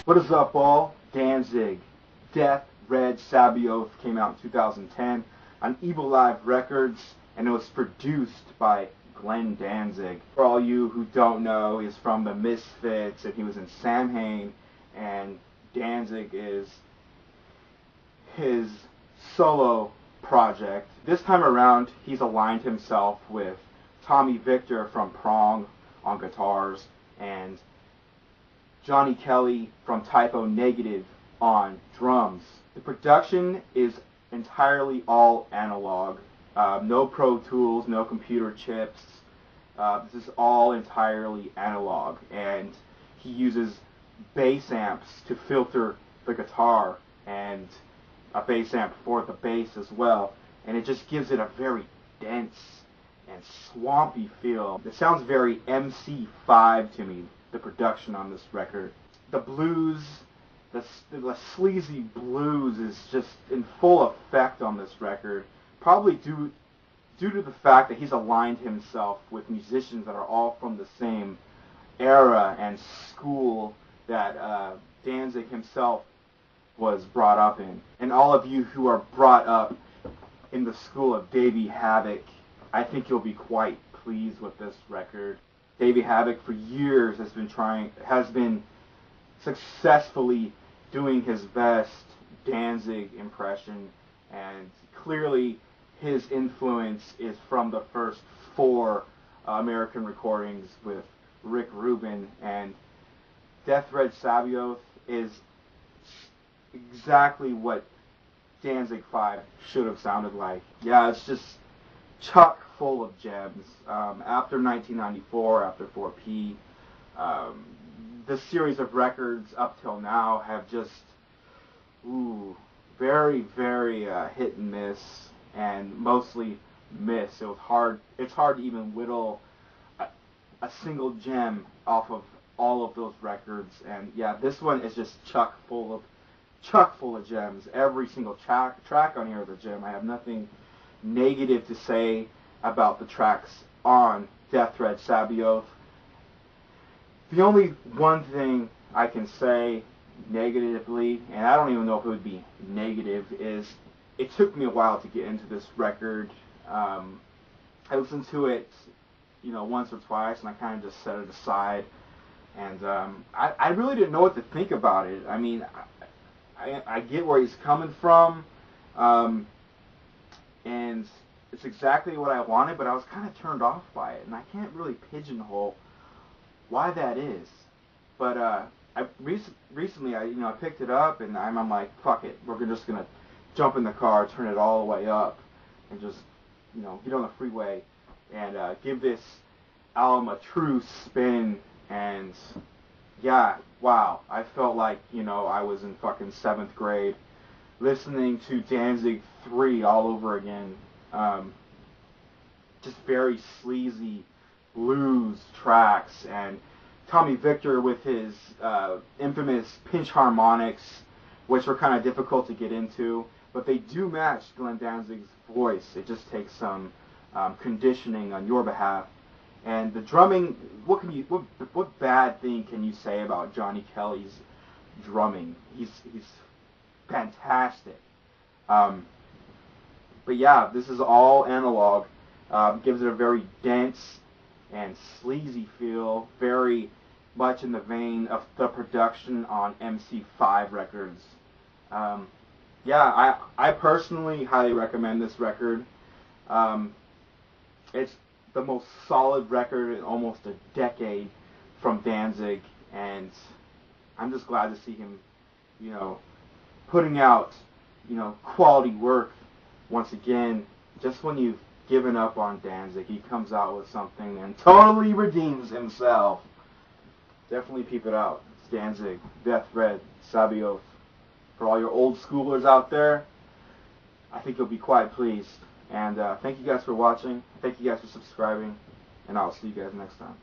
What is up, all? Danzig, Deth, Sabaoth came out in 2010 on Evil Live Records, and it was produced by Glenn Danzig. For all you who don't know, he's from the Misfits, and he was in Samhain, and Danzig is his solo project. This time around, he's aligned himself with Tommy Victor from Prong on guitars, and Johnny Kelly from Typo Negative on drums. The production is entirely all analog. No Pro Tools, no computer chips. This is all entirely analog, and he uses bass amps to filter the guitar and a bass amp for the bass as well, and it just gives it a very dense and swampy feel. It sounds very MC5 to me, the production on this record. The blues, the sleazy blues is just in full effect on this record, probably due to the fact that he's aligned himself with musicians that are all from the same era and school that Danzig himself was brought up in. And all of you who are brought up in the school of Davey Havok, I think you'll be quite pleased with this record. Davey Havok for years has been successfully doing his best Danzig impression, and clearly his influence is from the first 4 American recordings with Rick Rubin, and Deth Sabaoth is exactly what Danzig 5 should have sounded like. Yeah, it's just chock full of gems. After 1994, after 4P, this series of records up till now have just, very, very hit and miss, and mostly miss. It's hard to even whittle a single gem off of all of those records, and yeah, this one is just chock full of gems. Every single track on here is a gem. I have nothing negative to say about the tracks on Deth Sabaoth. The only one thing I can say negatively, and I don't even know if it would be negative, is it took me a while to get into this record. I listened to it, once or twice, and I kind of just set it aside. And I really didn't know what to think about it. I mean, I get where he's coming from, and it's exactly what I wanted, but I was kind of turned off by it, and I can't really pigeonhole why that is. But recently I picked it up, and I'm like, fuck it, we're just gonna jump in the car, turn it all the way up, and just get on the freeway and give this album a true spin. And yeah, wow, I felt like I was in fucking 7th grade listening to Danzig 3 all over again. Just very sleazy blues tracks, and Tommy Victor with his infamous pinch harmonics, which were kind of difficult to get into, but they do match Glenn Danzig's voice. It just takes some conditioning on your behalf. And the drumming, what bad thing can you say about Johnny Kelly's drumming? He's fantastic. But yeah, this is all analog. Gives it a very dense and sleazy feel, very much in the vein of the production on MC5 records. Yeah, I personally highly recommend this record. It's the most solid record in almost a decade from Danzig, and I'm just glad to see him, putting out, quality work once again. Just when you've given up on Danzig, he comes out with something and totally redeems himself. Definitely peep it out. It's Danzig, Deth Sabaoth. For all your old schoolers out there, I think you'll be quite pleased. And thank you guys for watching. Thank you guys for subscribing. And I'll see you guys next time.